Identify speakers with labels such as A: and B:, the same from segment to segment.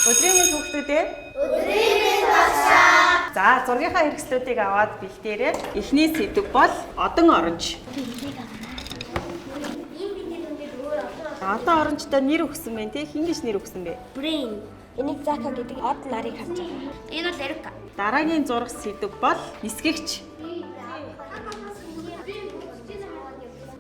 A: Өдрийн мэнд хүүхдүүдээ.
B: Өдрийн мэнд багшаа.
A: За, зургийнхаа хэрэгслүүдийг аваад бэлдээрэй. Эхний сэдв бол одон оронж. Одоо оронжтой нэр өгсөн байна те. Хин гэж нэр өгсөн бэ?
C: Brain. Энийг Зака гэдэг од нарыг харж байгаа. Энэ бол Эрика.
A: Дараагийн зураг сэдв бол нисгэгч.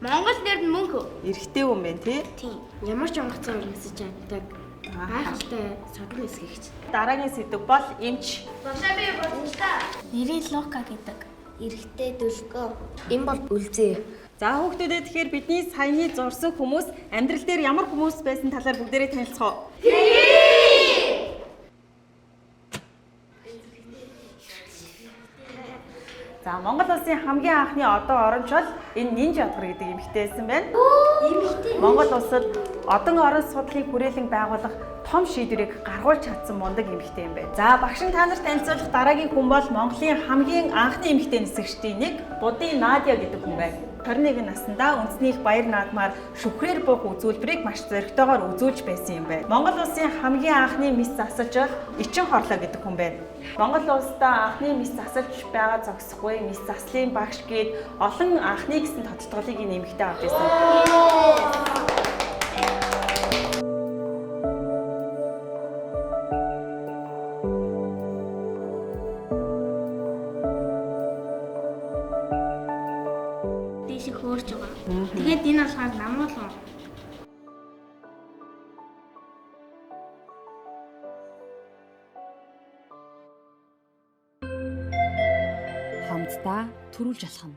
C: Монгол нэр нь мөнхөө.
A: Эрэгтэй хүн байна те.
C: Тийм. Ямар ч онгоцоор нисэж чаддаг. Гайхалтай содон нисгэгч.
A: Дараагийн сэдв бол эмч.
C: Багшаа би бодчихлаа. Нэрийг Лука гэдэг. Эрэгтэй дөлгөө. Энэ бол үлзээ.
A: За хүүхдүүдээ тэгэхээр бидний саяны зурсан хүмүүс амьдрал дээр ямар хүмүүс байсан талаар бүгдээрээ танилцах уу? За Монгол улсын хамгийн анхны одон оронч бол энэ Нинж ядгар гэдэг эмэгтэй байсан байна. Монгол улсад одон орон судлалыг хүрээлэн байгуулах том шийдвэрийг гаргуулж чадсан мундаг эмэгтэй юм байна. За багш нь та нарт танилцуулах дараагийн хүн бол Монголын хамгийн анхны эмэгтэй нисгэгчдийн нэг Будын Надя гэдэг хүн байна. 21 наснда үндэснийх баяр наадмаар шүхрээр буух үзүүлбэрийг маш зоригтойгоор үзүүлж байсан юм байна. Монгол улсын хамгийн анхны мис засалж бол Ичин хорлоо гэдэг хүн байна. Монгол улсдаа анхны мис засалж байгаа зогсохгүй мис заслын багш гээд олон анхны гэсэн тодтголыг нэмэгтэй авч ирсэн.
C: Дэшиг хөөрч байгаа. Тэгээд энэ болохоор намуулсан.
D: Хамтдаа төрүүлж алхам.